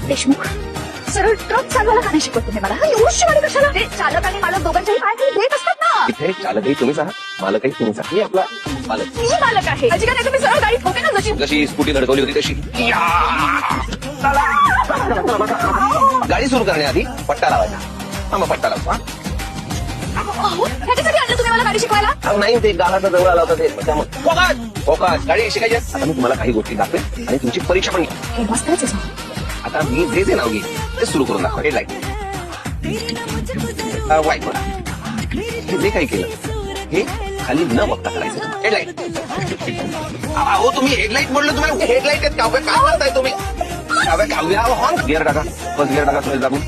देशमुख सरळ ट्रक चालवायला का नाही शिकवत तुम्ही मला? एवढी गाडी कशाला? ते चालक आणि मालक दोघांच्याही पायाखाली देत असतात ना. इथे चालकही तुम्हीच आहात, मालकही तुम्हीच आहात. मी आपला मालक. मी मालक आहे. अजिंक्य नाही तुम्ही सरळ गाडी ठोके ना जशी. जशी स्कूटी धडकवली होती तशी. गाडी सुरू करण्याआधी पट्टा लावायचा. हा मग पट्टा लावतो. अहो, ह्याच्यासाठी आणलं तुम्ही मला गाडी शिकवायला? अहो नाही, ते गालाचा जवळ आला होता ते फोकास गाडी शिकायची. आता मी तुम्हाला काही गोष्टी दाखवेन आणि तुमची परीक्षा पण घ्या. हे मस्तच आहे. आता मी जे नाव घेईन ते सुरू करून दाखवा. हेडलाईट वाईट बघा. हे जे काही केलं हे खाली न बघता करायचं. हेडलाईट. अहो तुम्ही हेडलाईट म्हणलं, तुम्हाला हेडलाईट आहेत काव्य? काय करताय तुम्ही? काव्य हॉर्न गिअर टाका. बस गिअर टाका. सुरेश दाबून.